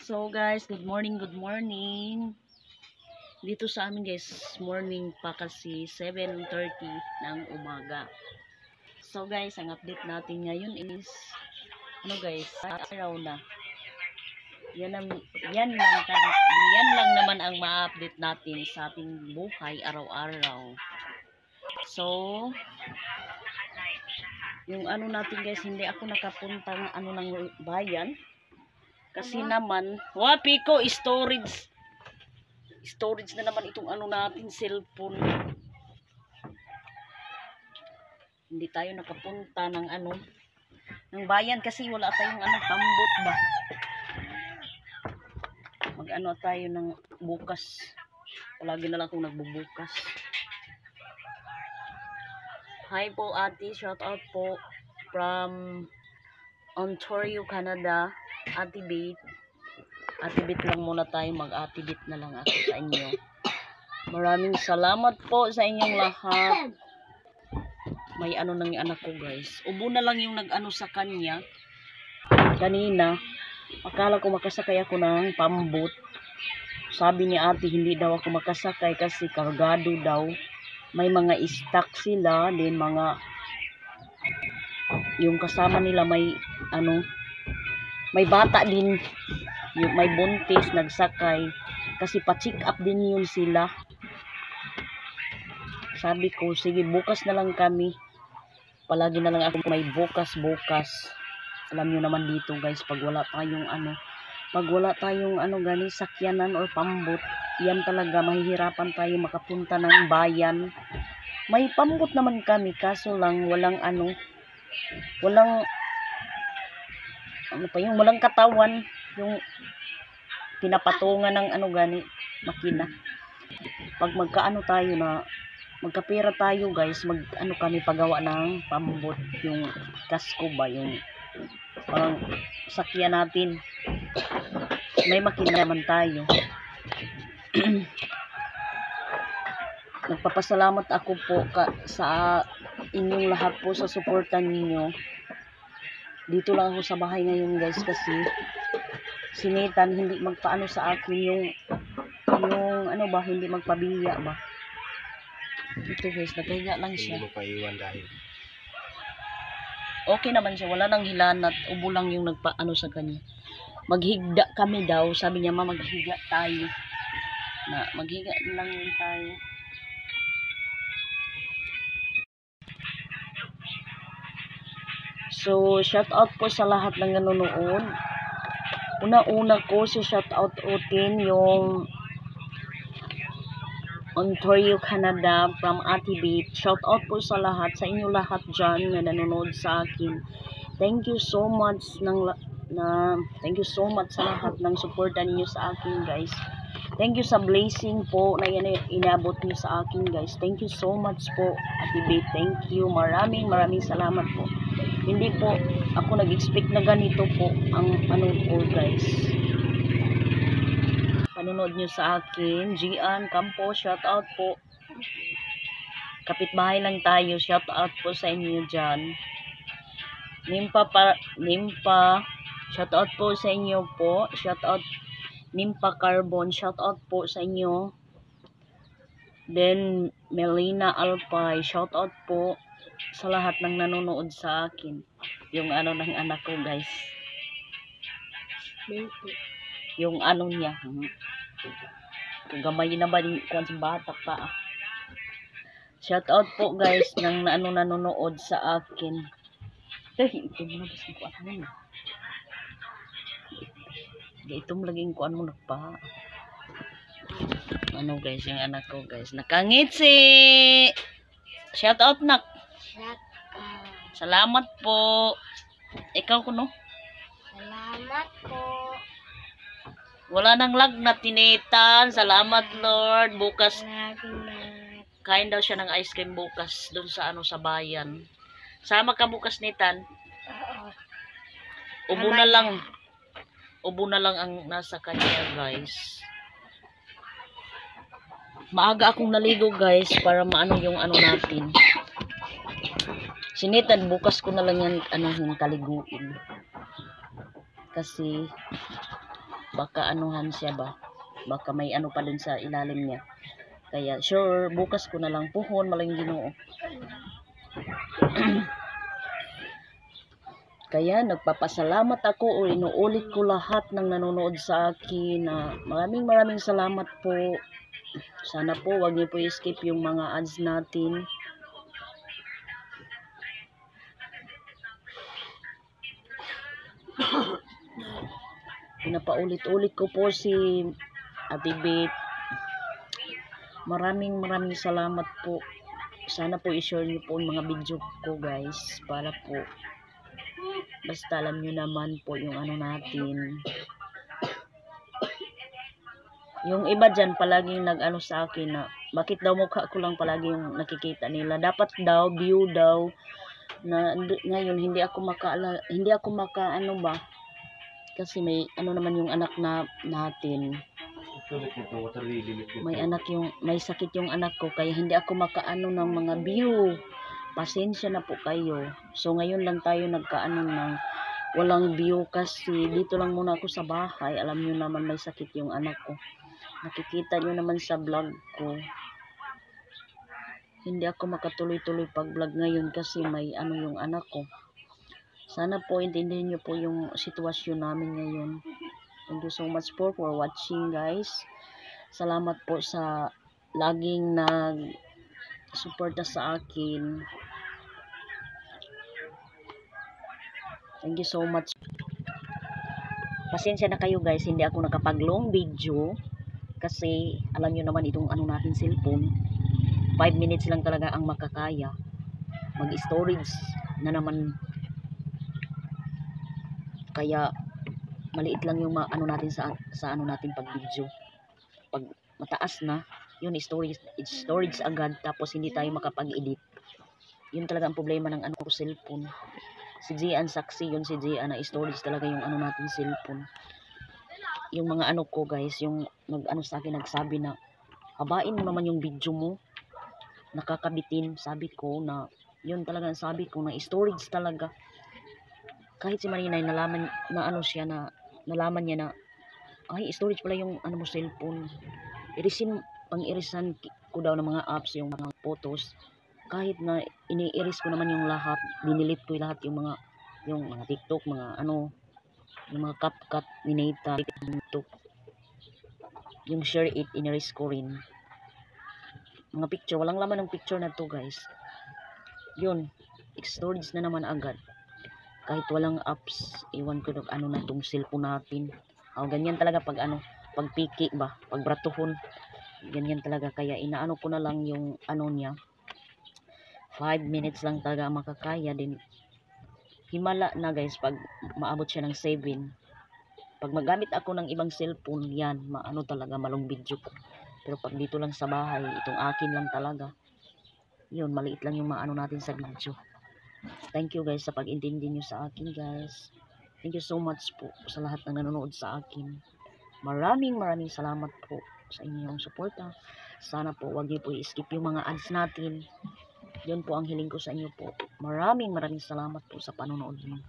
So guys, good morning, good morning. Dito sa amin guys, morning pa kasi 7:30 ng umaga. So guys, ang update natin ngayon is guys, araw na. Yan lang naman ang ma-update natin sa ating buhay araw-araw. So, yung natin guys, hindi ako nakapunta ng ng bayan. Kasi naman, Pico, storage na naman itong natin, cellphone. Hindi tayo nakapunta ng ng bayan kasi wala tayong pambot ba. Mag tayo ng bukas. Palagi na lang akong nagbubukas. Hi po ate, shout out po from Ontario, Canada. Ate Bit lang muna tayo, mag-Ate Bit na lang ako sa inyo. Maraming salamat po sa inyong lahat. May nang anak ko guys. Ubo na lang yung sa kanya. Kanina, akala ko makasakay ako ng pambot. Sabi ni ate, hindi daw ako makasakay kasi kargado daw. May mga stock sila, din yung kasama nila may may bata din, may buntis, nagsakay. Kasi pa-check up din yun sila. Sabi ko, sige bukas na lang kami. Palagi na lang ako may bukas. Alam nyo naman dito guys, pag wala tayong gani sakyanan or pambot, yan talaga mahihirapan tayo makapunta ng bayan. May pambot naman kami, kaso lang walang walang katawan, yung pinapatungan ng gani makina. Pag magkapira tayo guys, kami pagawa ng pambot, yung kasko ba, yung parang sakyan natin. May makina naman tayo. Nagpapasalamat ako po sa inyong lahat po sa suporta ninyo. Dito lang ako sa bahay ngayon guys kasi si Nathan hindi magpaano sa akin yung hindi magpabiya ba. Ito guys, nagkaya lang siya. Hindi mo paiwan dahil okay naman siya, wala nang hilanat, ubo lang yung nagpaano sa kanya. Maghigda kami daw, sabi niya maghiga tayo. Maghiga lang yun tayo. So, shout out po sa lahat ng nanonood. Una-una ko si shout out utin yung Ontario, Canada from Ate Bit. Shout out po sa lahat, sa inyo lahat dyan na nanonood sa akin. Thank you so much thank you so much sa lahat ng suporta ninyo sa akin guys. Thank you sa blessing po na inabot niyo sa akin guys. Thank you so much po Ate Bit. Thank you. Maraming salamat po. Hindi po ako nag-expect na ganito po ang po guys. Panonood nyo sa akin. Gian Campo, shout out po. Kapitbahay lang tayo. Shout out po sa inyo dyan. Nimpa, shout out po sa inyo po. Shout out Nimpa Carbon, shout out po sa inyo. Then Melina Alpay, shout out po sa lahat ng nanonood sa akin. Yung ng anak ko guys. Yung niya. Gamay na ba kung si bata pa. Shout out po guys ng nanonood sa akin. Ito mo na basta ko ito mo laging kuan mo nagpa. Guys, yung anak ko guys. Nakangiti. Shout out nak. Salamat po. Ikaw kuno. Salamat po. Wala nang lagnat tinitan. Salamat Lord. Bukas kain daw siya ng ice cream bukas doon sa sa bayan. Sama ka bukas nitan. Ubo na lang ang nasa kanya guys. Maaga akong naligo guys para maano yung natin. Sinitan bukas ko na lang yan yung kaliguin. Kasi baka anuhan siya ba, baka may ano pa dun sa ilalim niya. Kaya sure bukas ko na lang puhon maling Ginoo. Kaya nagpapasalamat ako o inuulit ko lahat ng nanonood sa akin na maraming salamat po. Sana po wag niyo po i-skip yung mga ads natin. Pinapaulit-ulit ko po si Ate Beth. Maraming salamat po. Sana po i-share niyo po yung mga video ko guys, para po basta alam niyo naman po yung ano natin. Yung iba dyan palaging nag-ano sa akin na bakit daw mukha ko lang palagi yung nakikita nila. Dapat daw view daw na ngayon hindi ako maka ano ba, kasi may ano naman yung anak na natin. May sakit yung anak ko, kaya hindi ako makaano ng mga view. Pasensya na po kayo. So ngayon lang tayo nagkaano ng walang view kasi dito lang muna ako sa bahay. Alam niyo naman may sakit yung anak ko. Nakikita niyo naman sa vlog ko. Hindi ako makatuloy-tuloy pag vlog ngayon kasi may ano yung anak ko. Sana po intindihin niyo po yung sitwasyon namin ngayon. Thank you so much for watching guys. Salamat po sa laging nag-suporta sa akin. Thank you so much. Pasensya na kayo guys, hindi ako nakapag-long video kasi alam niyo naman itong ano natin cellphone, 5 minutes lang talaga ang makakaya. Mag-storage na naman. Kaya maliit lang yung ano natin sa ano natin pag video. Pag mataas na, yun storage agad, tapos hindi tayo makapag-edit. Yun talaga ang problema ng ano ko cellphone. Si Gian saksi yun, si Gian na storage talaga yung ano natin cellphone. Yung mga ano ko guys, yung nag-ano sa akin, nagsabi na habain mo naman yung video mo, nakakabitin. Sabi ko na yun talaga, sabi ko na storage talaga. Kahit si Marinay nalaman na ano siya, na nalaman niya na ay storage pala yung ano mo cellphone. Pang-irisan ko daw ng mga apps, yung mga photos. Kahit na ini-iris ko naman yung lahat, dinilit ko lahat yung mga TikTok, mga ano, yung mga CapCut, Ninita, TikTok, yung share it, iniris ko rin. Mga picture, walang laman ng picture na to guys. Yun, storage na naman agad. Kahit walang apps, iwan ko ano na itong cellphone natin. Ganyan talaga pag ano, pag piki ba, pag bratuhon. Ganyan talaga, kaya inaano ko na lang yung ano niya. 5 minutes lang talaga ang makakaya din. Himala na guys pag maabot siya ng 7. Pag magamit ako ng ibang cellphone, yan, maano talaga, malong video ko. Pero pag dito lang sa bahay, itong akin lang talaga. Yun, maliit lang yung maano natin sa video. Thank you guys sa pag-intindi nyo sa akin guys. Thank you so much po sa lahat ng nanonood sa akin. Maraming salamat po sa inyong suporta. Sana po wag niyo po i-skip yung mga ads natin. Yun po ang hiling ko sa inyo po. Maraming salamat po sa panonood niyo.